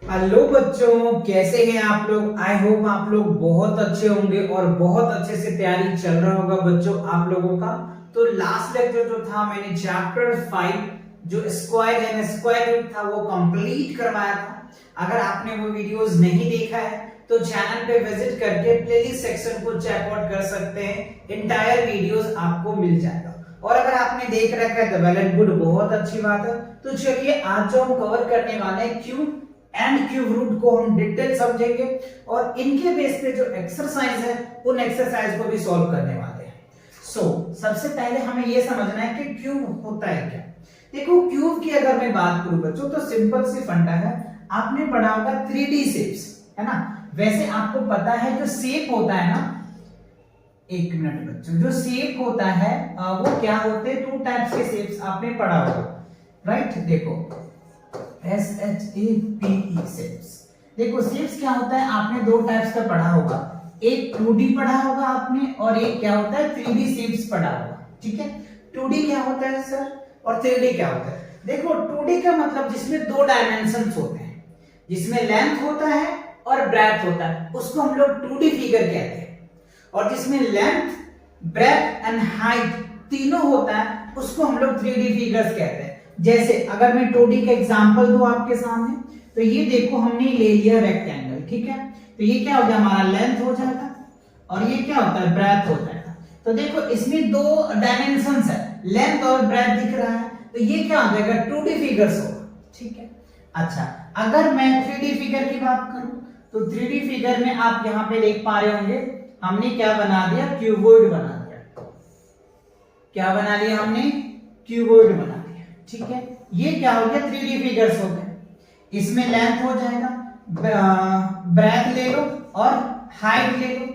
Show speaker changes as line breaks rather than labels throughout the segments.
Hello बच्चों, कैसे हैं आप लोग। आई होप आप लोग बहुत अच्छे होंगे और बहुत अच्छे से तैयारी चल रहा होगा बच्चों आप लोगों का। तो लास्ट लेक्चर जो था मैंने चैप्टर 5 जो स्क्वायर एंड स्क्वायर रूट था वो कंप्लीट करवाया था। अगर आपने वो वीडियोस नहीं देखा है तो चैनल पे विजिट करके प्लेलिस्ट सेक्शन को चेकआउट कर सकते हैं। इंटायर वीडियोस आपको मिल जाएगा। और अगर आपने देख रखा है तो वेल एंड गुड, बहुत अच्छी बात है। तो चलिए आज जो हम कवर करने वाले हैं क्यूब एंड क्यूब रूट को हम डिटेल समझेंगे और इनके बेस पे जो एक्सरसाइज है उन एक्सरसाइज को भी सॉल्व करने वाले हैं। सबसे पहले हमें ये समझना है कि क्यूब होता है क्या। देखो, क्यूब की अगर मैं बात करूं बच्चों तो सिंपल सी फंडा है। आपने पढ़ा होगा 3D शेप्स, है ना। वैसे आपको पता है जो शेप होता है ना, एक मिनट बच्चों, जो शेप होता है वो क्या होते हैं, 2 टाइप्स के शेप्स आपने पढ़ा होगा, राइट। देखो SHAPE शेप्स। देखो शेप्स क्या होता है, आपने 2 टाइप्स का पढ़ा होगा। एक 2D पढ़ा होगा आपने और एक क्या होता है 3D शेप्स पढ़ा होगा, ठीक है। 2D क्या होता है सर और 3D क्या होता है। देखो 2D का मतलब जिसमें 2 डायमेंशंस होते हैं, जिसमें लेंथ होता है और ब्रेड्थ होता है, उसको हम लोग 2D फिगर कहते हैं। और जिसमें लेंथ, ब्रेड्थ एंड हाइट तीनों होता है उसको हम लोग 3D फिगर्स कहते हैं। जैसे अगर मैं 2D का एग्जांपल दूं आपके सामने, तो ये देखो हमने ले लिया रेक्टेंगल, ठीक है। तो ये क्या हो गया, हमारा लेंथ हो जाएगा और ये क्या होता है, ब्रेड्थ हो जाएगा। तो देखो इसमें 2 डायमेंशंस है, लेंथ और ब्रेड्थ दिख रहा है, तो ये क्या हो जाएगा 2D फिगर्स होगा, ठीक है। अच्छा, अगर मैं 3D फिगर की बात करूं तो 3D फिगर में आप यहां पे देख पा रहे होंगे हमने क्या बना दिया, क्यूबॉइड बना दिया। क्या बना लिया हमने, क्यूबॉइड बना दिया, ठीक है। ये क्या हो गया 3D फिगर्स हो गए। इसमें लेंथ हो जाएगा, ब्रेड्थ ले लो और हाइट ले लो,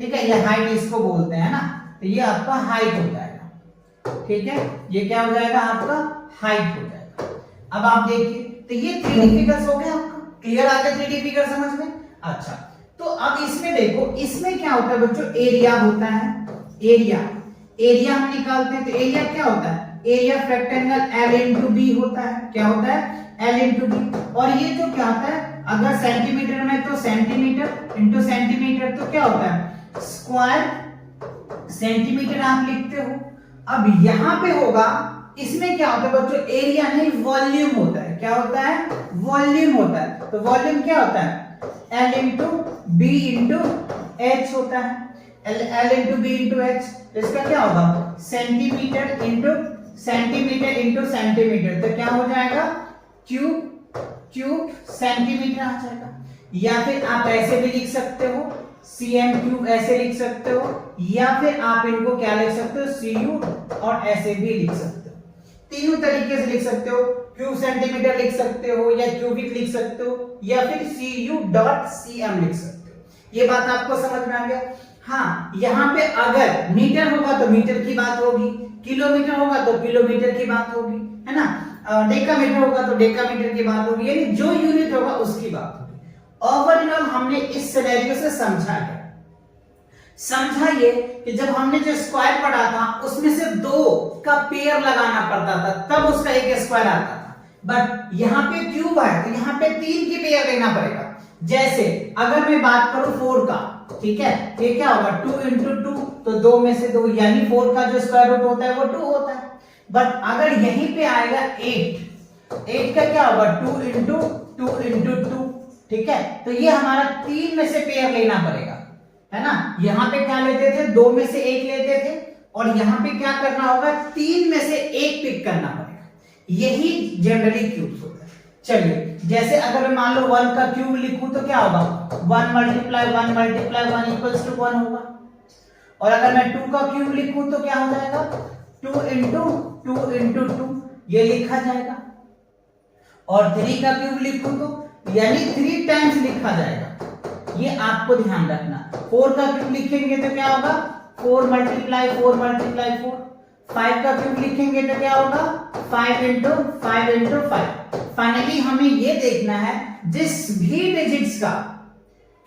ठीक है। ये हाइट इसको बोलते हैं ना, तो ये आपका हाइट हो जाएगा, ठीक है। ये क्या हो जाएगा आपका हाइट हो जाएगा। अब आप देखिए तो ये 3D फिगर्स हो गए आपका। क्लियर आ गया 3D फिगर समझ में। अच्छा, तो अब इसमें देखो, इसमें क्या होता है बच्चों, एरिया होता है। एरिया हम निकालते हैं तो एरिया क्या होता है, area of rectangle L into B होता है। क्या होता है, L इंटू बी। और ये जो क्या होता है, अगर सेंटीमीटर में तो सेंटीमीटर इंटू सेंटीमीटर, तो क्या होता है स्क्वायर सेंटीमीटर आप लिखते हो। अब यहां पे होगा, इसमें क्या होता है बच्चों, एरिया नहीं वॉल्यूम होता है। क्या होता है, वॉल्यूम होता है। तो वॉल्यूम क्या होता है, L into B into H होता है। L into B into H, तो इसका क्या होगा, सेंटीमीटर इंटू सेंटीमीटर, तो क्या हो जाएगा क्यूब सेंटीमीटर आ जाएगा। या फिर आप ऐसे भी लिख सकते हो, cm क्यूब ऐसे लिख सकते हो, या फिर आप इनको क्या लिख सकते हो, cu, और ऐसे भी लिख सकते हो। तीनों तरीके से लिख सकते हो, क्यूब सेंटीमीटर लिख सकते हो या क्यूबिक लिख सकते हो, या फिर cu.cm लिख सकते हो। ये बात आपको समझ में आ गया। हाँ, यहाँ पे अगर मीटर होगा तो मीटर की बात होगी, किलोमीटर होगा तो किलोमीटर की बात होगी, है ना। डेकामीटर होगा तो डेकामीटर की बात होगी, यानी जो यूनिट होगा उसकी बात होगी। ओवरऑल हमने इस सिनेरियो से समझा क्या, समझा ये कि जब हमने जो स्क्वायर पढ़ा था उसमें से 2 का पेयर लगाना पड़ता था तब उसका एक स्क्वायर आता था। बट यहाँ पे क्यूब है तो यहाँ पे 3 की पेयर लेना पड़ेगा। जैसे अगर मैं बात करूं 4 का, ठीक है, ये क्या होगा 2 इंटू 2, तो 2 में से 2, यानी 4 का जो स्क्वायर रूट होता है वो 2 होता है। बट अगर यहीं पे आएगा 8 का क्या होगा 2 इंटू 2, ठीक है। तो ये हमारा 3 में से पेयर लेना पड़ेगा, है ना। यहां पे क्या लेते थे, 2 में से 1 लेते थे, और यहां पे क्या करना होगा 3 में से 1 पिक करना पड़ेगा। यही जनरली क्यूब्स होता है। चलिए, जैसे अगर मैं मान लो 1 का क्यूब लिखूं तो क्या होगा, 1 मल्टीप्लाई 1 इक्वल्स टू 1 होगा। और अगर मैं 2 का क्यूब लिखूं तो क्या हो जाएगा, 2 इंटू 2 ये लिखा जाएगा। और 3 का क्यूब लिखूं तो यानी 3 टाइम्स लिखा जाएगा। ये आपको ध्यान रखना। 4 का क्यूब लिखेंगे तो क्या होगा, 4 मल्टीप्लाई 4 5 का क्यूब लिखेंगे तो क्या होगा, 5 इंटू 5। फाइनली हमें ये देखना है जिस भी डिजिट्स का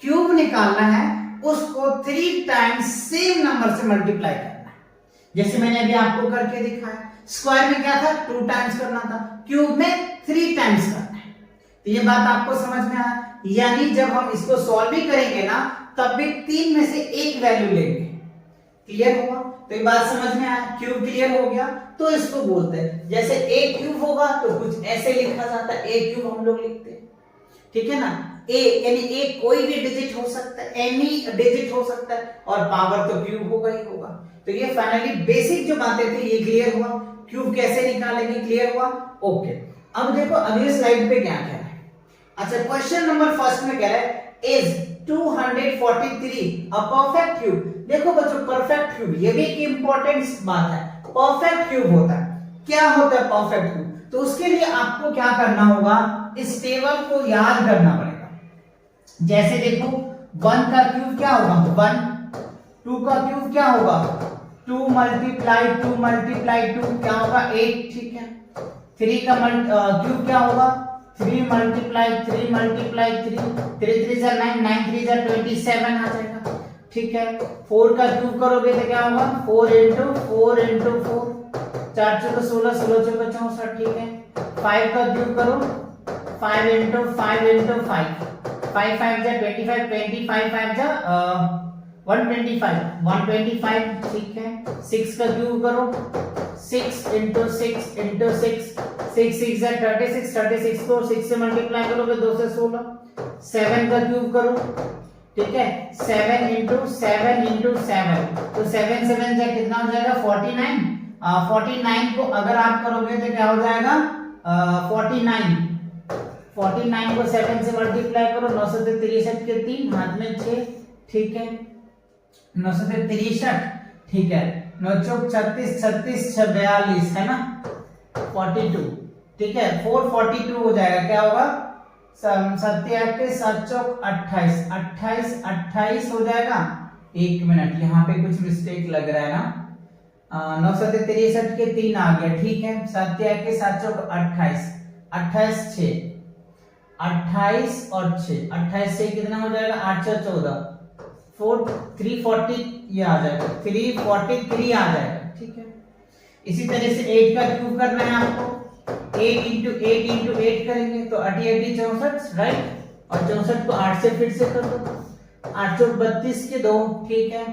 क्यूब निकालना है उसको 3 टाइम्स सेम नंबर से मल्टीप्लाई करना है। जैसे मैंने अभी आपको करके दिखाया, स्क्वायर में क्या था 2 टाइम्स करना था, क्यूब में 3 टाइम्स करना है। तो ये बात आपको समझ में आया, यानी जब हम इसको सॉल्व भी करेंगे ना तब भी 3 में से एक वैल्यू लेंगे। क्लियर हुआ? तो ये बात समझ में आया, क्यूब क्लियर हो गया। तो इसको बोलते हैं, जैसे ए क्यूब होगा तो कुछ ऐसे लिखा जाता है, ए क्यूब हम लोग लिखते हैं, ठीक है ना। ए यानी ए कोई भी डिजिट हो सकता है, एनी डिजिट हो सकता है, और पावर तो क्यूब होगा ही होगा। तो ये फाइनली बेसिक जो बातें थी ये क्लियर हुआ, क्यूब कैसे निकालेंगे क्लियर हुआ। ओके, अब देखो अगली स्लाइड पे क्या कह रहा है। अच्छा, क्वेश्चन नंबर फर्स्ट में कह रहा है इज 243 अ परफेक्ट क्यूब। देखो बच्चों, परफेक्ट क्यूब ये भी एक इंपॉर्टेंट बात है। परफेक्ट क्यूब होता है, क्या होता है परफेक्ट क्यूब? तो उसके लिए आपको क्या करना होगा, इस टेबल को याद करना पड़ेगा। जैसे देखो 1 का क्यूब क्या होगा 1, 2 का क्यूब क्या होगा 2 मल्टीप्लाई 2 क्या होगा 8, ठीक है। 3 का क्यूब क्या होगा 3 मल्टीप्लाई 3 3 जा 9, 9 3 जा 27 आ जाएगा, ठीक है। 4 का क्यूब करोगे तो क्या होगा 4 इंटू 4 4 चौका 16, 16 चौका 64, ठीक है। 5 का क्यूब करो 5 इंटू 5 5 5 जा 25, 25 5 जा 125, ठीक है। 6 का क्यूब करो 6 इंटू 6 6 6 जा 36, 36 को 6 से मल्टीप्लाई करोगे 2 से 16। 7 का क्यूब करो, ठीक है। 7 इंटू 7, तो 7 7 जा कितना हो जाएगा 49। 49 को अगर आप करोगे तो क्या हो जाएगा 49 को 7 से मल्टीप्लाई करो, 9 से 63 के 3 हाथ में 6, ठीक है। 9 से 63, ठीक है। 9 चौक 36, 36 42 है ना 42, ठीक है। 442 हो जाएगा, क्या होगा 7 के 7 चौक 28, 28 हो जाएगा। 1 मिनट, यहाँ पे कुछ मिस्टेक लग रहा है ना। 9 से 63 के 3 आ गया, ठीक है। 7 के 7 चौक 28, 28 6, 28 और 6, 28 से कितना हो जाएगा 8 से 14, 340 ये आ जाएगा, 343 आ जाएगा, ठीक है। इसी तरह से 8 का क्यूब करना है आपको, 8 इंटू 8 करेंगे तो 8 64, राइट। और 64 को 8 से फिर से कर दो, 8 चौक 32 के 2, ठीक है।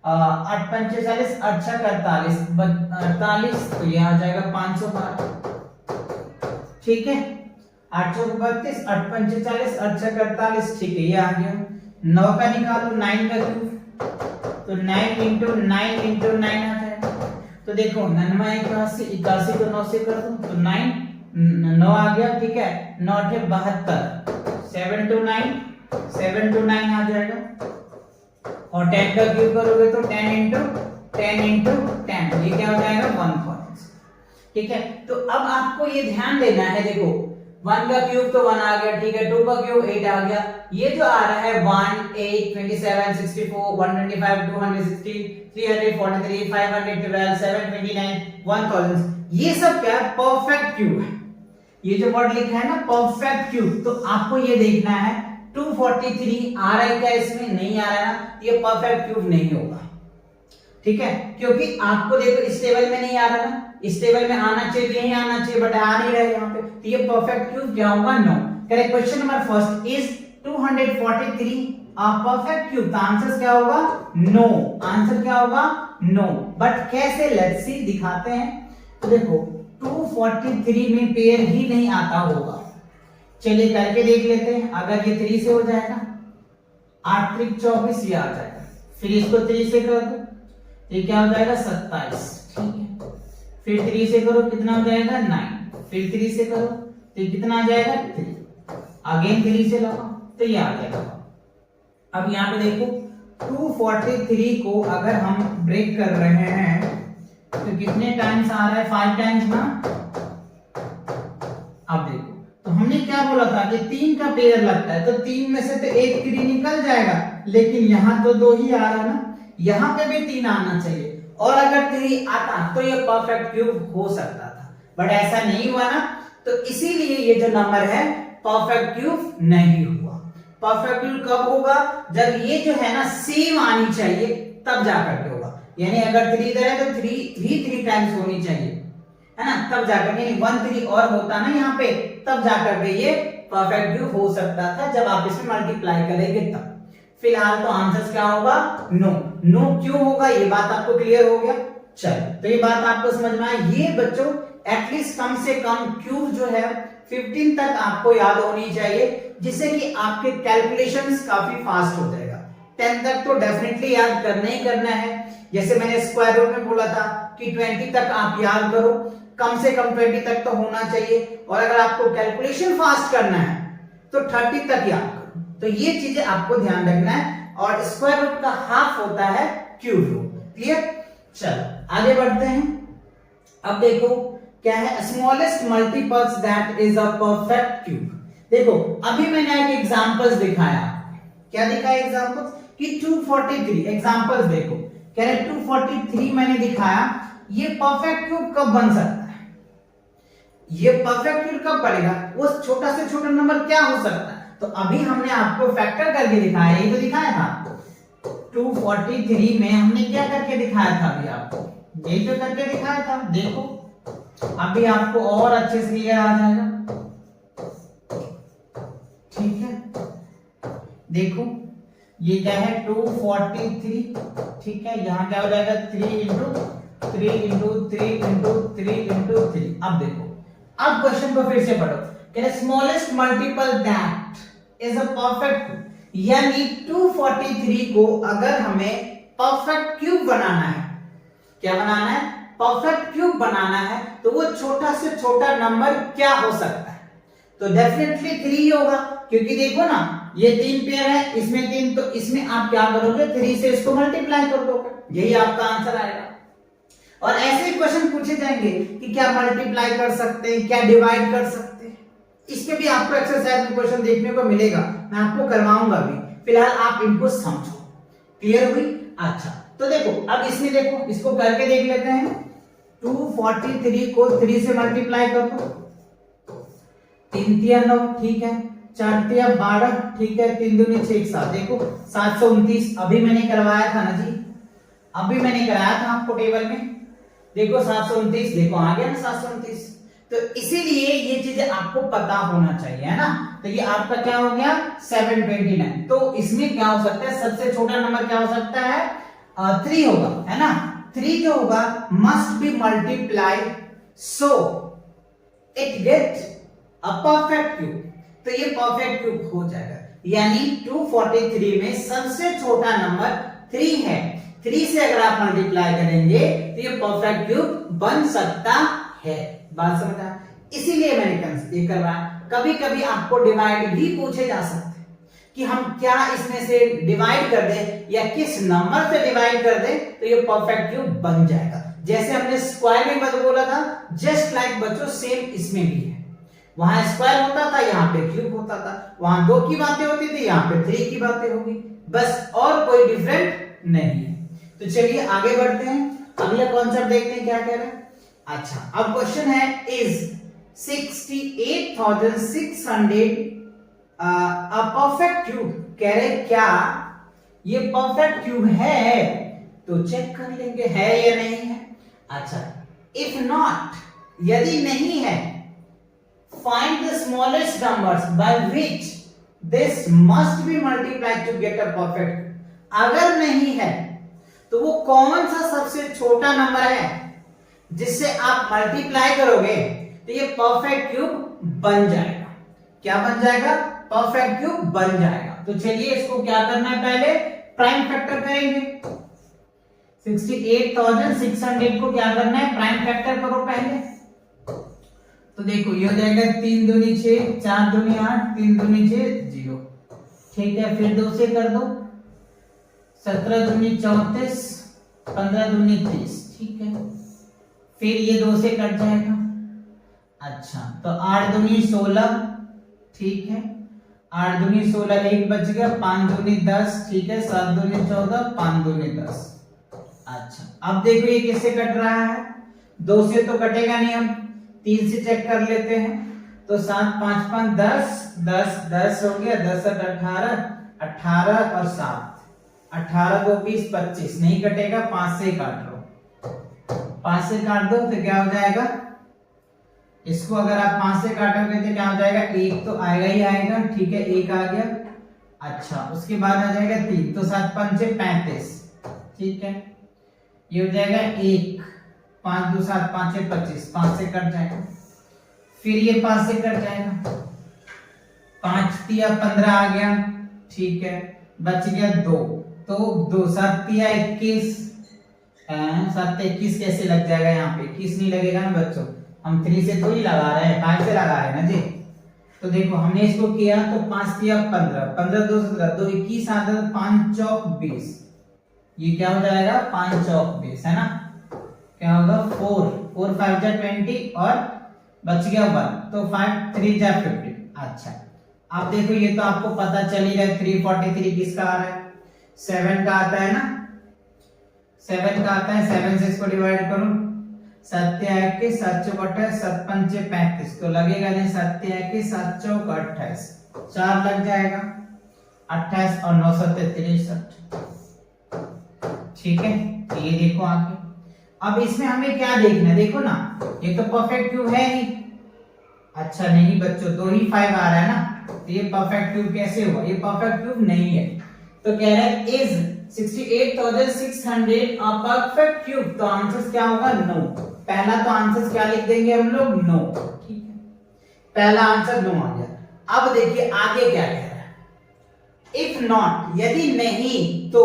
8 पंचे 40, 8 छक 48, तो ये आ जाएगा 512, ठीक है। 8 चौक 32, 8 पंचे 40, 8 छक 48, ठीक है, ये आ गया। 9 का निकालो 9 का क्यूब, तो 9 इंटू 9 आ जाएगा। तो देखो 99 81 को 9 से कर दो तो 9 आ गया, ठीक है। 9 8 72, 7 to 9 आ जाएगा। और 10 का क्यूब करोगे तो 10 इंटू 10, ये क्या हो जाएगा 140, ठीक है। तो अब आपको ये ध्यान देना है, देखो 1 का क्यूब तो 1 आ गया, ठीक है। 2 का क्यूब 8 आ गया। ये जो आ रहा है 1 8 27 64 125 216 343 512 729 1000, ये सब क्या है परफेक्ट क्यूब है। ये जो वर्ड लिखा है ना परफेक्ट क्यूब, तो आपको ये देखना है 243 आ रहा है क्या इसमें, नहीं आ रहा है ना, ये परफेक्ट क्यूब नहीं होगा, ठीक है। क्योंकि आपको देखो इस टेबल में नहीं आ रहा ना, इस टेबल में आना चाहिए, यही आना चाहिए, बट आ नहीं रहा है यहाँ पे, तो ये परफेक्ट क्यूब क्या होगा no. Correct, question number first is 243 a perfect cube, तो आंसर क्या होगा नो, आंसर क्या होगा नो। बट कैसे, लेट्स सी, दिखाते हैं। तो देखो 243 में पेयर ही नहीं आता होगा, चलिए करके देख लेते हैं। अगर ये 3 से हो जाएगा 8 3 24 ये आ जाएगा, फिर इसको 3 से कर दो, ये क्या हो जाएगा 27, ठीक है। फिर 3 से करो कितना हो जाएगा 9, फिर 3 से करो तो कितना आ जाएगा 3, अगेन 3 से लगाओ तो ये आ जाएगा। अब यहाँ पे देखो 243 को अगर हम ब्रेक कर रहे हैं तो कितने टाइम्स आ रहा है 5 टाइम्स ना। अब देखो तो हमने क्या बोला था कि 3 का पेयर लगता है, तो 3 में से तो एक 3 निकल जाएगा, लेकिन यहाँ तो 2 ही आ रहा है ना, यहाँ पे भी 3 आना चाहिए। और अगर 3 आता तो ये परफेक्ट क्यूब हो सकता था, बट ऐसा नहीं हुआ ना, तो इसीलिए ये जो नंबर है परफेक्ट क्यूब नहीं हुआ। परफेक्ट क्यूब कब होगा, जब ये जो है ना सेम आनी चाहिए तब जाकर के होगा। यानी अगर 3 इधर है तो 3 टाइम्स होनी चाहिए, है ना, तब जाकर, यानी 1 3 और होता ना यहाँ पे, तब जाकर के ये परफेक्ट क्यूब हो सकता था जब आप इसमें मल्टीप्लाई करेंगे तब। फिलहाल तो आंसर क्या होगा, नो। नो क्यों होगा ये बात आपको क्लियर हो गया। चलो तो ये बात आपको समझ में आई। ये बच्चों एटलीस्ट कम से कम क्यूब जो है 15 तक आपको याद होनी चाहिए, जिससे कि आपके कैलकुलेशंस काफी फास्ट हो जाएगा। 10 तक तो डेफिनेटली याद करना ही करना है। जैसे मैंने स्क्वायर रूट में बोला था कि 20 तक आप याद करो, कम से कम 20 तक तो होना चाहिए। और अगर आपको कैलकुलेशन फास्ट करना है तो 30 तक याद करो। तो ये चीजें आपको ध्यान रखना है। और स्क्वायर रूट का हाफ होता है क्यूब रूट। क्लियर। चलो आगे बढ़ते हैं। अब देखो क्या है, smallest multiples that is a perfect cube. देखो अभी मैंने एक एग्जांपल्स दिखाया। क्या दिखाया एग्जांपल्स कि 243 एग्जांपल्स देखो। कह रहे 243 मैंने दिखाया। ये परफेक्ट क्यूब कब बन सकता है, ये परफेक्ट क्यूब कब बनेगा, वो छोटा से छोटा नंबर क्या हो सकता है। तो अभी हमने आपको फैक्टर करके दिखाया, ये तो दिखाया था आपको 243 में हमने क्या करके दिखाया था, अभी आपको यही तो करके दिखाया था। देखो अभी आपको और अच्छे से क्लियर आ जाएगा। ठीक है देखो ये क्या है 243। ठीक है यहाँ क्या हो जाएगा 3 इंटू 3 इंटू 3 इंटू 3 इंटू 3। अब देखो अब क्वेश्चन को फिर से पढ़ो। कह रहे smallest multiple that is a perfect, यानी 243 को अगर हमें परफेक्ट क्यूब बनाना है, क्या बनाना है, परफेक्ट क्यूब बनाना है, तो वो छोटा से छोटा नंबर क्या हो सकता है। तो डेफिनेटली 3 होगा, क्योंकि देखो ना ये 3 पेयर है, इसमें 3, तो इसमें आप क्या करोगे 3 से इसको मल्टीप्लाई कर दोगे, यही आपका आंसर आएगा। और ऐसे क्वेश्चन पूछे जाएंगे कि क्या मल्टीप्लाई कर सकते हैं, क्या डिवाइड कर सकते हैं। इसमें भी आपको एक्सरसाइज में क्वेश्चन देखने को मिलेगा, मैं आपको करवाऊंगा भी। फिलहाल आप इनको समझो। क्लियर हुई। अच्छा तो देखो अब इसमें देखो, इसको करके देख लेते हैं। 243 को 3 से मल्टीप्लाई कर दो, 3 तिया 9, ठीक है, 4 तिया 12, ठीक है, 3 दूनी 6 7, देखो 729। अभी मैंने करवाया था ना जी, अभी मैंने कराया था आपको टेबल में, देखो 729, देखो आ गया ना 729। तो इसीलिए ये चीजें आपको पता होना चाहिए, है ना। तो ये आपका क्या हो गया 729। तो इसमें क्या हो सकता है, सबसे छोटा नंबर क्या हो सकता है 3 होगा, है ना। 3 जो होगा must be multiply so it get a perfect cube. तो ये परफेक्ट क्यूब हो जाएगा, यानी 243 में सबसे छोटा नंबर 3 है। 3 से अगर आप मल्टीप्लाई करेंगे तो ये परफेक्ट क्यूब बन सकता है। बात समझा। इसीलिए मैंने ये करवाया। कभी कभी आपको डिवाइड भी पूछे जा सकते हैं कि हम क्या इसमें से डिवाइड कर दें या किस नंबर से डिवाइड कर दें तो ये परफेक्ट क्यूब बन जाएगा। जैसे हमने स्क्वायर में बता बोला था, जस्ट लाइक बच्चों सेम इसमें भी है। वहां स्क्वायर होता था, यहाँ पे क्यूब होता था। वहां 2 की बातें होती थी, यहाँ पे 3 की बातें होगी, बस और कोई डिफरेंट नहीं है। तो चलिए आगे बढ़ते हैं, अगला कॉन्सेप्ट देखते हैं क्या कह रहे हैं। अच्छा अब क्वेश्चन है इज 68,600 अ परफेक्ट क्यूब। कह रहे क्या ये परफेक्ट क्यूब है, तो चेक कर लेंगे है या नहीं है। अच्छा इफ नॉट, यदि नहीं है, find the smallest numbers by which this must be multiplied to get a perfect। अगर नहीं है तो वो कौन सा सबसे छोटा नंबर है जिससे आप मल्टीप्लाई करोगे तो ये परफेक्ट क्यूब बन जाएगा। क्या बन जाएगा, परफेक्ट क्यूब बन जाएगा। तो चलिए इसको क्या करना है, पहले प्राइम फैक्टर करेंगे। 68,600 को क्या करना है, प्राइम फैक्टर करो पहले। तो देखो ये हो जाएगा 3 दूनी 6, 4 दूनी 8, 3 दूनी 6 0, ठीक है। फिर 2 से कर दो, 17 दूनी 34, 15 दूनी 30, ठीक है। फिर ये 2 से कट जाएगा। अच्छा तो 8 दूनी 16, ठीक है, 8 दूनी 16, 1 बच गया, 5 दूनी 10, ठीक है, 7 दूनी 14, 5 दूनी 10। अच्छा अब देखो ये किससे कट रहा है, 2 से तो कटेगा नहीं, हम 3 से चेक कर लेते हैं। तो 7 5 5 10 10 10 हो गया, 10 8 18 18 और 7 18 को 20 25, नहीं कटेगा, 5 से काट लो, 5 से काट दो तो क्या हो जाएगा इसको अगर आप 5 से काटोगे तो क्या हो जाएगा, 1 तो आएगा ही आएगा, ठीक है, 1 आ गया। अच्छा, उसके बाद आ जाएगा 3, तो 7 5 35, ठीक है, ये हो जाएगा 1, 5 2 7 5 6 25, 5 से कट जाएगा, फिर ये 5 से कट जाएगा, 5 तिया 15 आ गया, ठीक है, बच गया 2, तो 2 7 तिया 21, 7 21 कैसे लग जाएगा, यहाँ पे 21 नहीं लगेगा ना बच्चों, हम 3 से थोड़ी लगा रहे हैं, 5 से लगा रहे हैं ना जी। तो देखो हमने इसको किया तो 5 तिया 15, 15 2 17, 2 21 आता है, 5 चौक 20, ये क्या हो जाएगा, 5 चौक 20 है ना, क्या होगा 4 4 5 जा 20 और बच गया 1, तो 5 3 जा 50। अच्छा, अब देखो ये तो आपको पता चल ही रहा है 343 किसका आ रहा है, 7 का आता है ना, 7 का आता है, 7 से इसको डिवाइड करो, 7 के 7 चौक 28, 7 पंचे 35, तो लगेगा नहीं, 7 के 7 चौक 28, 4 लग जाएगा, 28 और 9 7 63, ठीक है। तो ये देखो आगे, अब इसमें हमें क्या देखना है, देखो ना, ये तो परफेक्ट क्यूब है ही, अच्छा नहीं बच्चों, 2 ही 5 आ रहा है ना, तो ये परफेक्ट क्यूब कैसे हुआ, ये परफेक्ट क्यूब नहीं है। तो कह रहा है इज 68,600 अ परफेक्ट क्यूब, तो आंसर क्या होगा, नो। पहला तो आंसर क्या लिख देंगे हम लोग, नो, ठीक है, पहला आंसर नो आ गया। अब देखिए आगे क्या कह रहा है, इफ नॉट, यदि नहीं तो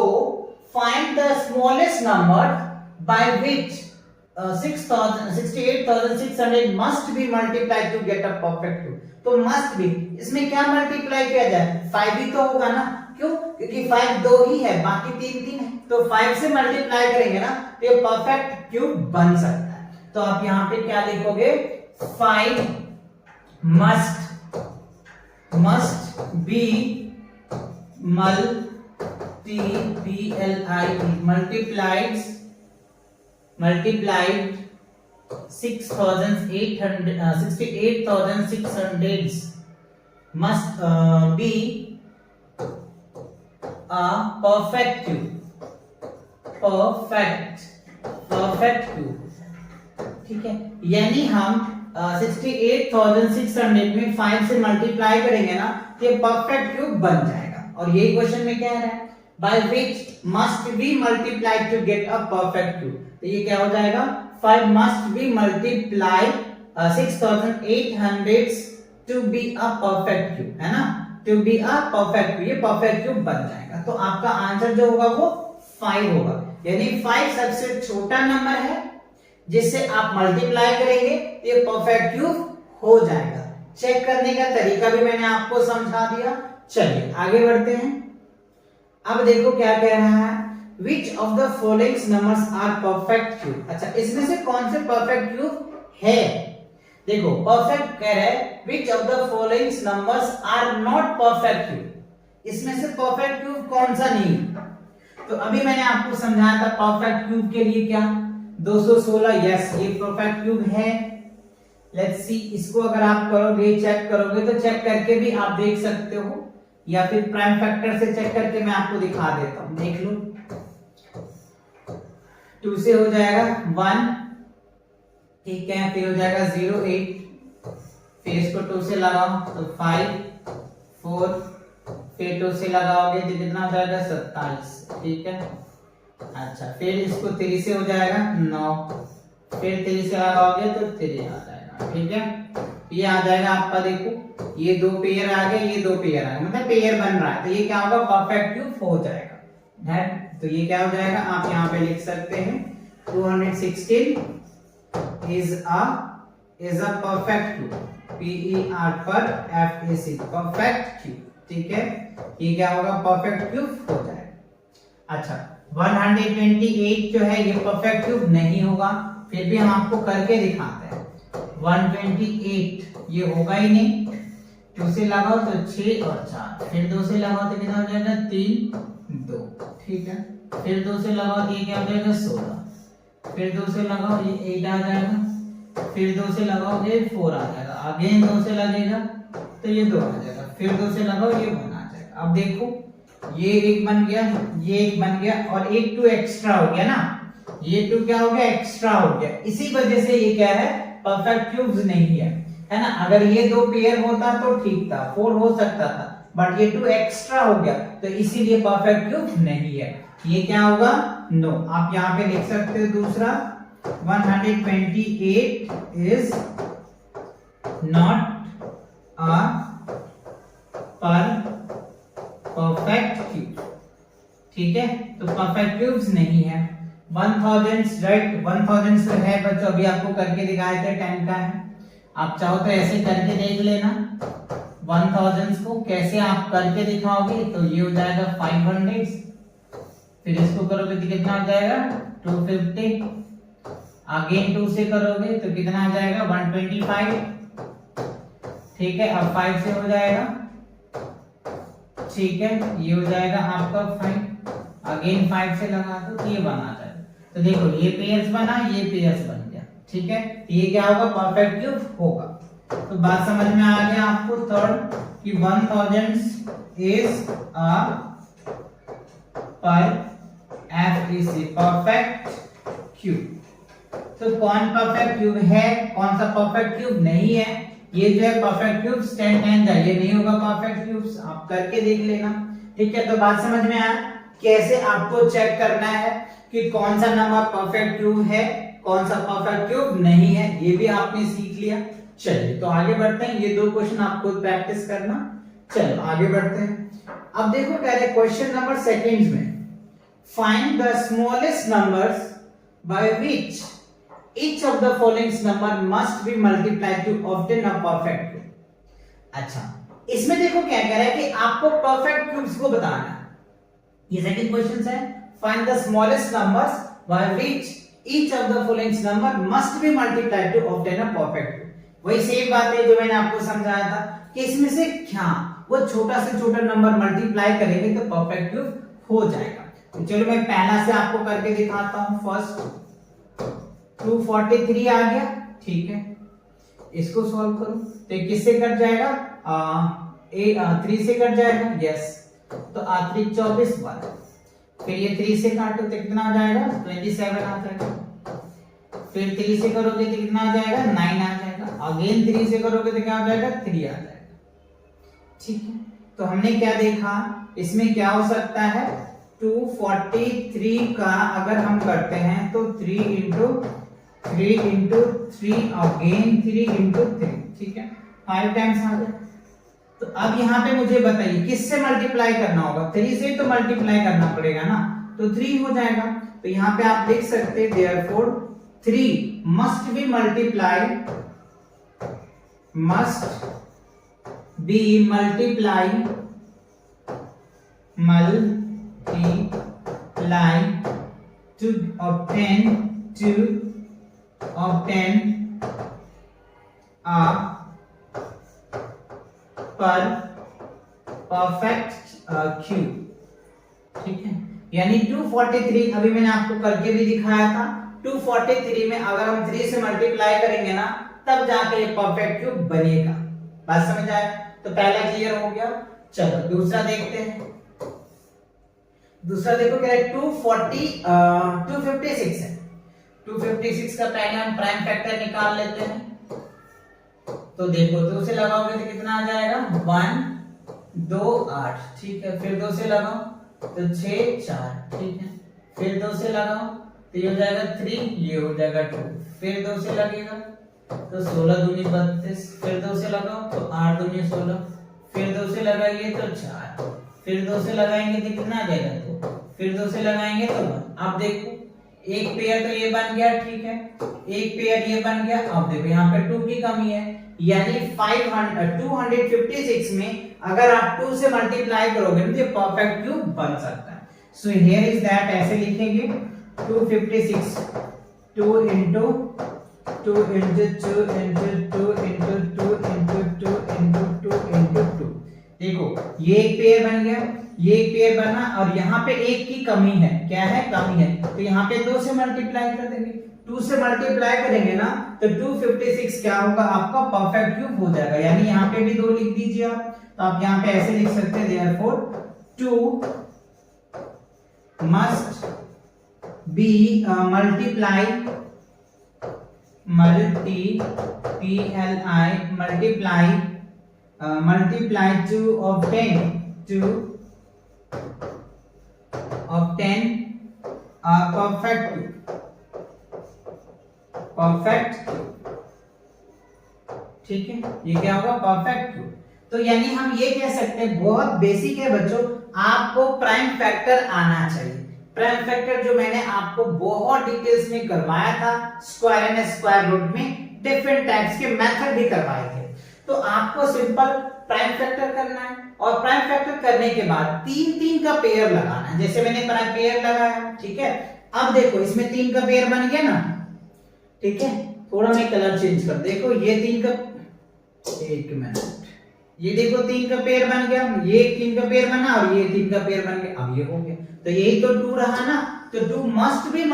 find the smallest number by which 68,600 must be multiplied to get a perfect cube। तो must be, इसमें क्या मल्टीप्लाई किया जाए, 5 ही तो होगा ना, क्यों, क्योंकि 5 2 ही है, बाकी 3 3 है, तो 5 से मल्टीप्लाई करेंगे ना, तो ये परफेक्ट क्यूब बन सकता है। तो आप यहाँ पे क्या लिखोगे, 5 must be multiplied 68,600 must be a perfect cube, perfect cube, ठीक है। यानी हम 68,600 में 5 से मल्टीप्लाई करेंगे ना, तो ये परफेक्ट क्यूब बन जाएगा। और यही क्वेश्चन में क्या है, by which must be multiplied to get a perfect cube, तो ये क्या हो जाएगा, 5 must be multiplied 6,800 to be a perfect cube, है ना, to be a perfect cube, ये perfect cube बन जाएगा। तो आपका आंसर जो होगा वो 5 होगा, यानी 5 सबसे छोटा नंबर है जिससे आप मल्टीप्लाई करेंगे तो ये परफेक्ट क्यूब हो जाएगा। चेक करने का तरीका भी मैंने आपको समझा दिया। चलिए आगे बढ़ते हैं। अब देखो क्या कह रहा है, which of the following numbers are perfect cube। अच्छा, इसमें से कौन से परफेक्ट क्यूब है, देखो परफेक्ट कह रहा है which of the following numbers are not perfect cube, इसमें से परफेक्ट क्यूब कौन सा नहीं। तो अभी मैंने आपको समझाया था परफेक्ट क्यूब के लिए क्या, 216, यस ये परफेक्ट क्यूब है। लेट्स सी, इसको अगर आप करोगे, चेक करोगे, तो चेक करके भी आप देख सकते हो, या फिर प्राइम फैक्टर से चेक करके मैं आपको दिखा देता हूं, देख लो। 2 से हो जाएगा 1, ठीक है, फिर हो जाएगा 0 8, फिर इसको 2 से लगाओ तो 5 4, फिर 2 से लगाओगे तो कितना हो जाएगा 27, ठीक है। अच्छा, फिर इसको 3 से हो जाएगा 9, फिर 3 से लगाओगे तो 3 आ जाएगा, ठीक है। ये आ जाएगा आपका, देखो ये 2 पेयर आ गए, ये 2 पेयर आ गए, मतलब पेयर बन रहा है, तो ये क्या होगा, परफेक्ट क्यूब हो जाएगा। तो ये क्या हो जाएगा, आप यहाँ पे लिख सकते हैं 216 is a perfect cube, PER पर FAC, perfect cube, ठीक है। ये क्या होगा, परफेक्ट क्यूब हो जाएगा। अच्छा, 128 जो है ये परफेक्ट क्यूब नहीं होगा, फिर भी हम आपको करके दिखाते हैं। 128 ये होगा ही नहीं, 2 से लगाओ तो 6 और 4, फिर 2 से लगाओ तो कितना हो जाएगा 3 2, ठीक है, फिर 2 से लगाओ तो ये क्या हो जाएगा 16, फिर 2 से लगाओ ये 8 आ जाएगा, फिर 2 से लगाओ ये 4 आ जाएगा, अगेन 2 से लगेगा तो ये 2 आ जाएगा, फिर 2 से लगाओ ये 1 आ जाएगा। अब देखो ये 1 बन गया, ये 1 बन गया, और एक 2 एक्स्ट्रा हो गया ना, ये 2 क्या हो गया, एक्स्ट्रा हो गया, इसी वजह से ये क्या है, परफेक्ट क्यूब्स नहीं है। है ना। अगर ये 2 पेयर होता तो ठीक था, 4 हो सकता था, बट ये 2 एक्स्ट्रा हो गया, तो इसीलिए परफेक्ट क्यूब नहीं है। ये क्या होगा? नो। आप यहाँ पे लिख सकते हो दूसरा 128 is not a perfect cube. ठीक है, तो परफेक्ट क्यूब्स नहीं है। 1000 राइट, 1000 तो है बच्चों, अभी आपको करके दिखाए थे 10 का है। आप चाहो तो ऐसे करके देख लेना 1000 को कैसे आप करके दिखाओगे। तो ये हो जाएगा 500, फिर इसको करोगे तो कितना हो जाएगा 250, अगेन 2 से करोगे तो कितना हो जाएगा 125। ठीक है, अब 5 से हो जाएगा, ठीक है, ये हो जाएगा आपका 5, अगेन 5 से लगा दो तो ये बना जाएगा। तो देखो ये पेयर्स बना, ये पेयर्स बन गया। ठीक है, तो ये क्या होगा? परफेक्ट क्यूब होगा। तो बात समझ में आ गया आपको थर्ड कि 1000 इज अ परफेक्ट क्यूब। तो कौन परफेक्ट क्यूब है, कौन सा परफेक्ट क्यूब नहीं है? ये जो है परफेक्ट क्यूब 10 10 का ये नहीं होगा परफेक्ट क्यूब्स, आप करके देख लेना। ठीक है, तो बात समझ में आया कैसे आपको चेक करना है कि कौन सा नंबर परफेक्ट क्यूब है, कौन सा परफेक्ट क्यूब नहीं है, ये भी आपने सीख लिया। चलिए तो आगे बढ़ते हैं, ये 2 क्वेश्चन आपको प्रैक्टिस करना। चलो आगे बढ़ते हैं। अब देखो कह रहे क्वेश्चन नंबर सेकंड में find the smallest numbers by which each of the following number must be multiplied to obtain a perfect cube। अच्छा, इसमें देखो क्या कह रहा है कि आपको परफेक्ट क्यूब्स को बताना है। ये सेकंड क्वेश्चन है, find the smallest numbers by which each of the following number must be multiplied to obtain a perfect cube। वही सेम बात है जो मैंने आपको समझाया था कि इसमें से क्या वो छोटा से छोटा नंबर मल्टीप्लाई करेंगे तो परफेक्ट क्यूब हो जाएगा। तो चलो मैं पहला से आपको करके दिखाता हूं। फर्स्ट 243 आ गया, ठीक है, इसको सॉल्व करो तो किससे कट जाएगा? 3 से कट जाएगा, यस। तो 3 24 1, फिर ये 3 से काटो तो कितना आ जाएगा 27 आ जाएगा, फिर 3 से करोगे तो कितना आ जाएगा 9 आ जाएगा, अगेन 3 से करोगे तो क्या आ जाएगा 3 आ जाएगा। ठीक है, तो हमने क्या देखा इसमें क्या हो सकता है 243 का अगर हम करते हैं तो 3 into 3 अगेन 3 into 3, ठीक है, 5 टाइम्स आ गया। तो अब यहाँ पे मुझे बताइए किससे मल्टीप्लाई करना होगा? 3 से तो मल्टीप्लाई करना पड़ेगा ना, तो 3 हो जाएगा। तो यहाँ पे आप लिख सकते हैं therefore 3 must be multiplied to obtain a perfect cube. ठीक है, यानी 243 अभी मैंने आपको करके भी दिखाया था। 243 में अगर हम 3 से मल्टीप्लाई करेंगे ना तब जाके ये परफेक्ट क्यूब बनेगा। बात समझ आया? तो पहला क्लियर हो गया। चलो दूसरा देखते हैं। दूसरा देखो क्या है 256 है। 256 का पहले हम प्राइम फैक्टर निकाल लेते हैं। तो देखो 2 से लगाओगे तो कितना आ जाएगा 1 2 8, ठीक है, फिर 2 से लगाओ तो 6 4, ठीक है, फिर 2 से लगाओ तो ये हो जाएगा 3, ये हो जाएगा 2, फिर 2 से लगेगा तो 16 दूनी 32, फिर 2 से लगाओ तो 8 दूनी 16, फिर 2 से लगाएंगे तो 4, फिर 2 से लगाएंगे तो कितना आ जाएगा 2, फिर 2 से लगाएंगे तो 1। अब देखो एक पेयर तो ये बन गया, ठीक है, एक पेयर ये बन गया। अब देखो यहाँ पे 2 की कमी है, यानी 256 में अगर आप 2 से मल्टीप्लाई करोगे तो ये परफेक्ट क्यूब बन सकता है। सो हियर इज दैट, ऐसे लिखेंगे 256 2 into 2 into 2 into 2 into 2 into 2 into 2 into 2। देखो ये एक पेयर बन गया, ये एक पेयर बना, और यहाँ पे एक की कमी है। क्या है? कमी है, तो यहाँ पे 2 से मल्टीप्लाई कर देंगे। 2 से मल्टीप्लाई करेंगे ना तो 256 क्या होगा आपका परफेक्ट क्यूब हो जाएगा। यानी यहाँ पे भी 2 लिख दीजिए आप। तो आप यहाँ पे ऐसे लिख सकते हैं therefore 2 must be multiplied multiply to obtain a perfect, ठीक है, ये क्या होगा, परफेक्ट क्यूब। तो यानी हम ये कह सकते हैं, बहुत बेसिक है बच्चों, आपको प्राइम फैक्टर आना चाहिए। प्राइम फैक्टर जो मैंने आपको बहुत डिटेल्स में करवाया था, स्क्वायर एंड स्क्वायर रूट में डिफरेंट टाइप्स के मेथड भी करवाए थे। तो आपको सिंपल प्राइम फैक्टर करना है, और प्राइम फैक्टर करने के बाद तीन तीन का पेयर लगाना है। जैसे मैंने प्राइम पेयर लगाया, ठीक है। अब देखो इसमें तीन का पेयर बन गया ना, ठीक है। थोड़ा मैं कलर चेंज कर, देखो ये तीन का, एक मिनट, ये देखो तीन का पेयर बन गया, ये तीन का पेयर बना और ये तीन का पेयर बन गया। अब ये हो गया, तो यही तो 2 रहा ना, तो 2 must be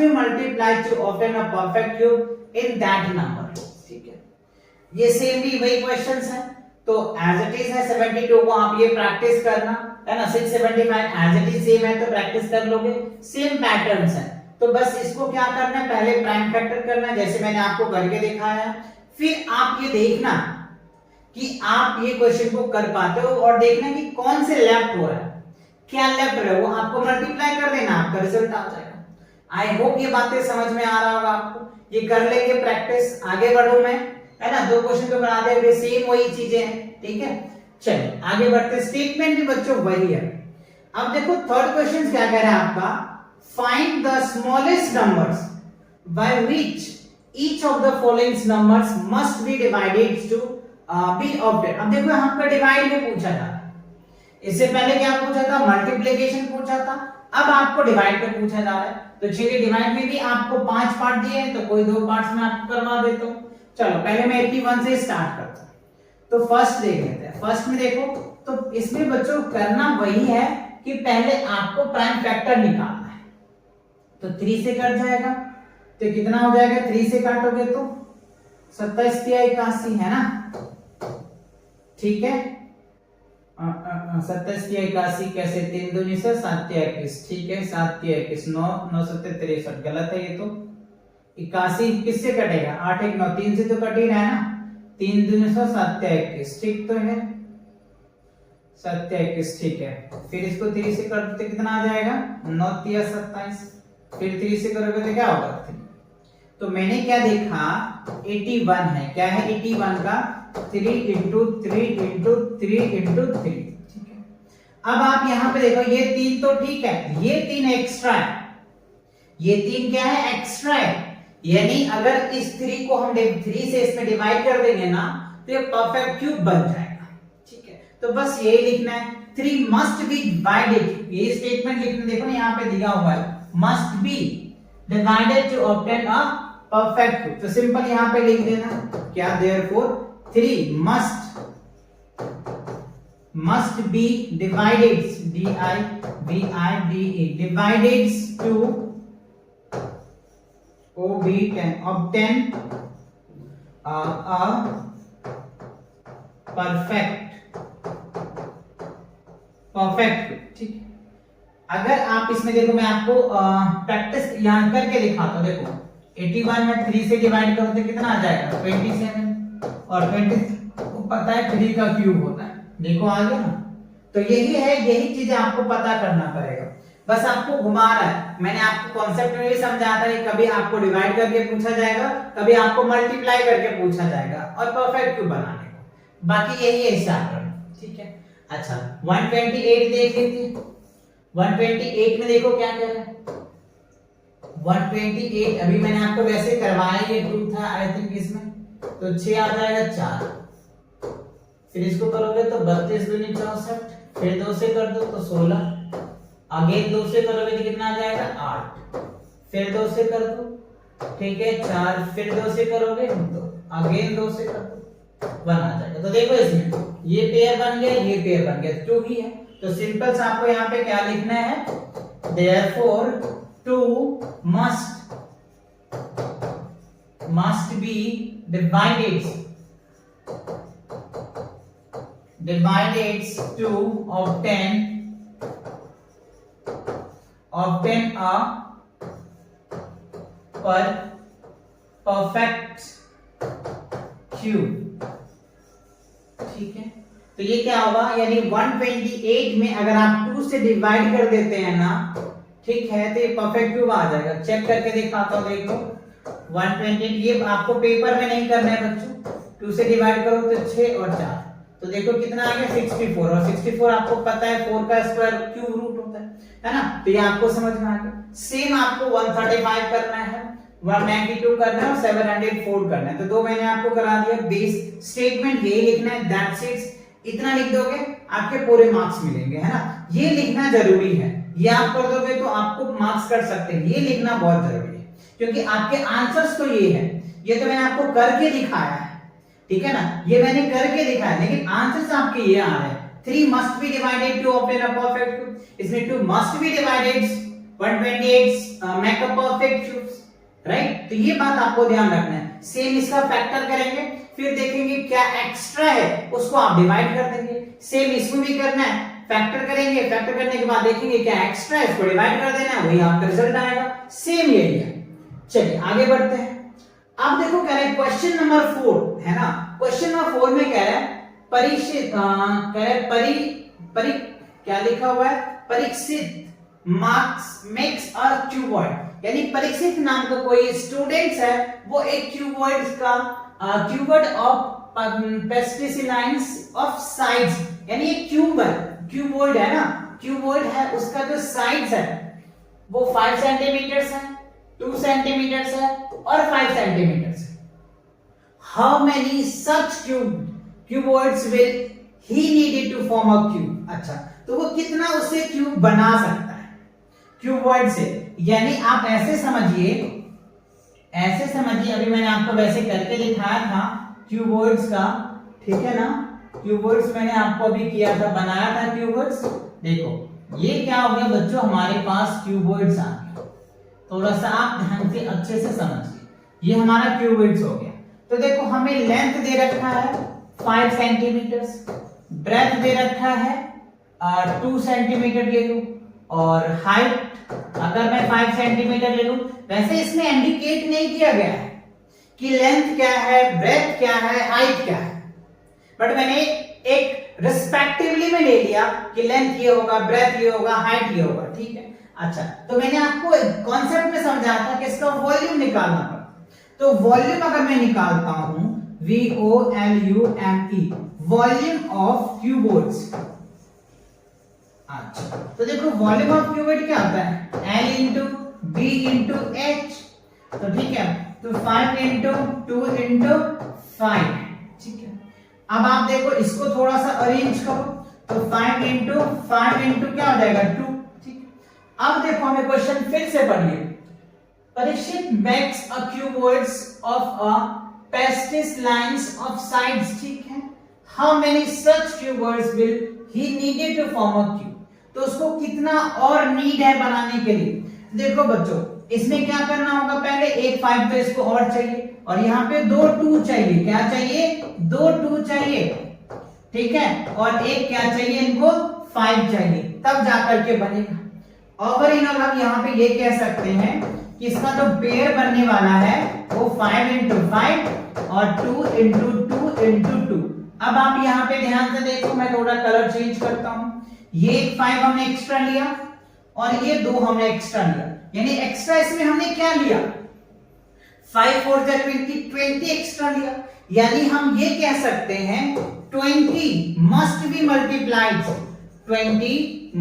multiplied to obtain a perfect cube in that number, ठीक है। ये सेम भी वही क्वेश्चंस है, तो एज इट इज है 72 को आप ये प्रैक्टिस करना है ना, 675 एज इट इज सेम है, तो प्रैक्टिस कर लोगे, सेम पैटर्न्स है। तो बस इसको क्या करना है, पहले प्राइम फैक्टर करना है, जैसे मैंने आपको करके दिखाया है। फिर आप ये देखना कि आप ये क्वेश्चन को कर पाते हो, और देखना कि कौन से लेफ्ट हो रहा है, क्या लेफ्ट रहा है, वो आपको मल्टीप्लाई कर देना, आपका रिजल्ट आ जाएगा। आई होप ये बातें समझ में आ रहा होगा आपको। ये कर लेंगे प्रैक्टिस, आगे बढ़ो मैं, है ना, 2 क्वेश्चन तो बना दे, सेम वही चीजें हैं, ठीक है। चलिए आगे बढ़ते, स्टेटमेंट भी बच्चों वही है। अब देखो थर्ड क्वेश्चन क्या कह रहा है आपका, find the smallest numbers by which each of the following numbers must be divided to be obtain. अब देखो यहाँ पर डिवाइड में पूछा था, इससे पहले क्या पूछा था, मल्टीप्लिकेशन पूछा था, अब आपको डिवाइड में पूछा जा रहा है। तो चलिए डिवाइड में भी आपको 5 पार्ट दिए हैं, तो कोई 2 पार्ट्स में आपको करवा देता हूं। चलो पहले मैं 81 से स्टार्ट करता हूं। तो फर्स्ट देख लेते हैं। फर्स्ट में देखो, तो इसमें बच्चों करना वही है कि पहले आपको प्राइम फैक्टर निकालना है। तो 3 से कट जाएगा, तो कितना हो जाएगा, 3 से काटोगे तो 27 × 81 है ना, ठीक है। 27 × 81 कैसे, 3 दूनी से 7 × 21, ठीक है, 7 × 21 9 9 7 63, गलत है ये तो। 81 किससे कटेगा, 8 1 9, 3 से तो कट ही रहा है ना, 3 दूनी से 7 × 21, ठीक तो है, 7 × 21, ठीक है। फिर इसको 3 से करते कितना आ जाएगा, 9 × 27, फिर 3 से करोगे तो क्या होगा, 3। तो मैंने क्या देखा, 81 है, क्या है 81 का, 3 × 3 × 3 × 3, ठीक है। अब आप यहां पे देखो, ये 3 तो ठीक है, ये 3 एक्स्ट्रा है, ये 3 क्या है, एक्स्ट्रा है। यानी अगर इस 3 को हम 3 से इसमें डिवाइड कर देंगे ना, तो ये परफेक्ट क्यूब बन जाएगा, ठीक है। तो बस यही लिखना है, 3 मस्ट बी डिवाइडेड, ये स्टेटमेंट लिखना, देखो ना यहाँ पे दिया हुआ है, must be divided to obtain a perfect cube. तो सिंपल यहाँ पे लिख देना, क्या, therefore 3 must be divided, divided to obtain a perfect, ठीक है। अगर आप इसमें देखो, मैं आपको प्रैक्टिस यहां करके दिखाता हूं। देखो 81 में 3 से डिवाइड करो तो कितना आ जाएगा, 27, और 20 को पता है 3 का क्यूब होता है, देखो आ गया ना। तो यही है, यही चीजें आपको पता करना पड़ेगा, बस आपको घुमा रहा है। मैंने आपको कॉन्सेप्ट में भी समझाया था कि कभी आपको डिवाइड करके पूछा जाएगा, कभी आपको मल्टीप्लाई करके पूछा जाएगा, और परफेक्ट क्यूब बनाने को, बाकी यही है स्टार्टर, ठीक है। अच्छा 128 देख लीजिए, 128 में देखो क्या कह रहा है, 128 अभी मैंने आपको वैसे करवाया, ये 2 था आई थिंक इसमें, तो 6 आ जाएगा 4, फिर इसको करोगे तो 32 दूनी 64, फिर 2 से कर दो तो 16, अगेन 2 से करोगे तो कितना आ जाएगा 8, फिर 2 से कर दो, ठीक है 4, फिर 2 से करोगे तो अगेन 2 से कर दो 1 आ जाएगा। तो देखो इसमें ये पेयर बन गया, ये पेयर बन गया, 2 ही है। तो सिंपल सा आपको यहाँ पे क्या लिखना है, therefore 2 must be divided to obtain a पर परफेक्ट क्यूब, ठीक है। तो ये क्या होगा, यानी 128 में अगर आप 2 से डिवाइड कर देते हैं ना, ठीक है, तो ये परफेक्ट क्यूब आ जाएगा। चेक करके दिखाता हूं, देखो 128, ये आपको पेपर में नहीं करना है बच्चों, 2 से डिवाइड करो तो 6 और 4, तो देखो कितना आ गया 64, और 64 आपको पता है 4 का स्क्वायर क्यूब रूट होता है ना, तो ये आपको समझ में आ गया। सेम आपको 135 करना है, 192 करना है और 704 करना है, तो 2 मैंने आपको करा दिया। बेस स्टेटमेंट ये लिखना है, दैट्स इट, इतना लिख दोगे आपके पूरे मार्क्स मिलेंगे, है ना। ये लिखना जरूरी है, ये आप कर दोगे तो आपको मार्क्स कर सकते हैं, ये लिखना बहुत जरूरी है, क्योंकि आपके आंसर्स तो ये है, ये तो मैंने आपको करके दिखाया है, ठीक है ना, ये मैंने करके दिखाया, लेकिन आंसर्स आपके ये आ रहे हैं। 3 must be divided to obtain a perfect cube, इसमें 2 must be divided 128 make a perfect cube, right. तो ये बात आपको ध्यान रखना है। सेम इसका फैक्टर करेंगे, फिर देखेंगे क्या एक्स्ट्रा है उसको आप डिवाइड कर देंगे। सेम इसमें भी करना है, फैक्टर करेंगे, फैक्टर करने के बाद देखेंगे क्या एक्स्ट्रा है, इसको डिवाइड कर देना है, वही आपका रिजल्ट आएगा। सेम यही है। चलिए आगे बढ़ते हैं। अब देखो कह रहे हैं क्वेश्चन नंबर 4 है ना, क्वेश्चन नंबर 4 में कह रहा है परीक्षित, कह रहे परी क्या लिखा हुआ है, Parikshit marks makes a cuboid, यानी परीक्षित नाम का कोई स्टूडेंट्स है, वो एक क्यूबॉइड का क्यूबॉइड ऑफ पेस्टिसिलाइंस ऑफ साइड्स, यानी एक क्यूब है, क्यूबॉइड है ना, क्यूबॉइड है, उसका जो साइड्स है वो 5 सेंटीमीटर्स है, 2 सेंटीमीटर्स है और 5 सेंटीमीटर्स है। How many such cuboids will he needed to form a cube, अच्छा तो वो कितना उससे क्यूब बना सकता है क्यूबॉइड से, यानी आप ऐसे समझिए, अभी मैंने आपको वैसे करके दिखाया था क्यूबॉइड्स का, ठीक है ना, क्यूबॉइड्स मैंने आपको अभी किया था, बनाया था क्यूबॉइड्स। देखो ये क्या हो गया बच्चों, हमारे पास क्यूबॉइड्स आ गया, थोड़ा सा आप ध्यान से अच्छे से समझिए, ये हमारा क्यूबॉइड्स हो गया। तो देखो हमें लेंथ दे रखा है 5 सेंटीमीटर्स, ब्रेथ दे रखा है 2 सेंटीमीटर ले लूं, और हाइट अगर मैं 5 सेंटीमीटर ले लूं, वैसे इसमें इंडिकेट नहीं किया गया है कि लेंथ क्या है, ब्रेथ क्या है, हाइट क्या है, बट मैंने एक रिस्पेक्टिवली में ले लिया कि लेंथ ये होगा, ब्रेथ ये होगा, हाइट ये होगा, ठीक है। अच्छा तो मैंने आपको कॉन्सेप्ट में समझाया था कि इसका वॉल्यूम निकालना पड़ा, तो वॉल्यूम अगर मैं निकालता हूं VOLUME, वॉल्यूम ऑफ क्यूबॉइड्स, अच्छा तो देखो वॉल्यूम ऑफ क्यूबॉइड क्या होता है, L into B into H, तो ठीक है, तो 5 इंटू 2 इंटू 5, ठीक है। अब आप देखो इसको थोड़ा सा अरेंज करो, तो 5 इंटू 5 इंटू क्या हो जाएगा 2, ठीक है। अब देखो हमें क्वेश्चन फिर से पढ़िए, Parikshit makes a cuboids of a plasticine of sides, ठीक है। How many such cuboids will he needed to form a cube, तो उसको कितना और नीड है बनाने के लिए। देखो बच्चों इसमें क्या करना होगा, पहले एक 5 तो इसको और चाहिए, और यहाँ पे 2 2 चाहिए, क्या चाहिए 2 2 चाहिए, ठीक है, और एक क्या चाहिए इनको 5 चाहिए, तब जाकर के बनेगा। ओवर इन ऑल हम यहाँ पे ये कह सकते हैं कि इसका जो पेयर बनने वाला है वो 5 इंटू 5 और 2 इंटू 2 इंटू 2। अब आप यहाँ पे ध्यान से देखो, मैं थोड़ा कलर चेंज करता हूं, ये 5 हमने एक्स्ट्रा लिया और ये 2 हमने एक्स्ट्रा लिया, यानी एक्स्ट्रा इसमें हमने क्या लिया 5 4 20 एक्स्ट्रा लिया, यानी हम ये कह सकते हैं 20 must be multiplied, 20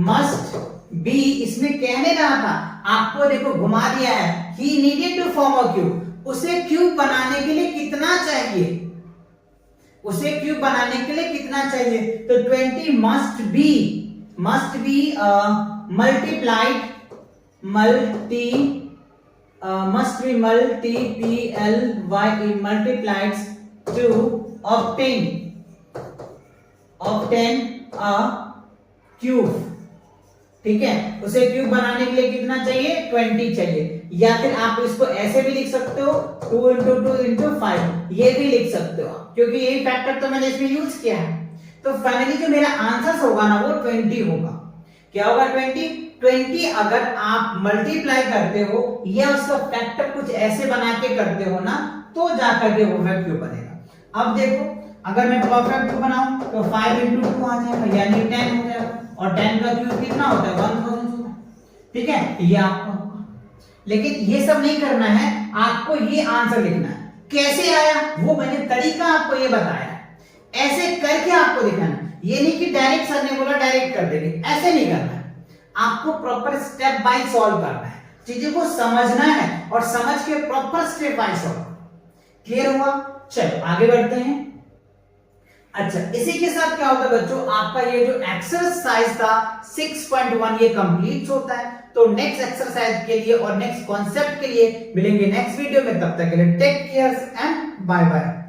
must be, इसमें कहने रहा था आपको, देखो घुमा दिया है, he needed to form a cube, उसे क्यूब बनाने के लिए कितना चाहिए, उसे क्यूब बनाने के लिए कितना चाहिए, तो 20 must B multiplied, must be multiplied to obtain a cube, ठीक है। उसे क्यूब बनाने के लिए कितना चाहिए 20 चाहिए, या फिर आप इसको ऐसे भी लिख सकते हो 2 इंटू 2 इंटू 5, ये भी लिख सकते हो क्योंकि यही फैक्टर तो मैंने इसमें यूज किया है। तो फाइनली जो मेरा आंसर होगा ना वो 20 होगा, क्या होगा 20, 20 अगर आप मल्टीप्लाई करते हो या उसका फैक्टर कुछ ऐसे बना के करते हो ना, तो जाकर के परफेक्ट क्यूब बनेगा। अब देखो, अगर मैं परफेक्ट क्यूब बनाऊं तो 5 × 2 आ जाएगा, यानी 10 हो जाएगा, और 10 का क्यूब कितना होता है 1000 होता है। ठीक है, ये आपका होगा। लेकिन ये सब नहीं करना है, आपको ये आंसर लिखना है। कैसे आया वो मैंने तरीका आपको ये बताया, ऐसे करके आपको दिखाना। ये नहीं कि डायरेक्ट सर ने बोला डायरेक्ट कर देंगे, ऐसे नहीं करना है। आपको प्रॉपर स्टेप बाय सॉल्व करना है, चीजों को समझना है और समझ के proper step by solve. Clear हुआ? चलो आगे बढ़ते हैं। अच्छा, इसी के साथ क्या होता है बच्चों, आपका ये जो एक्सरसाइज था 6.1 ये कंप्लीट होता है। तो नेक्स्ट एक्सरसाइज के लिए और नेक्स्ट कॉन्सेप्ट के लिए मिलेंगे नेक्स्ट वीडियो में। तब तक के लिए take care and bye bye.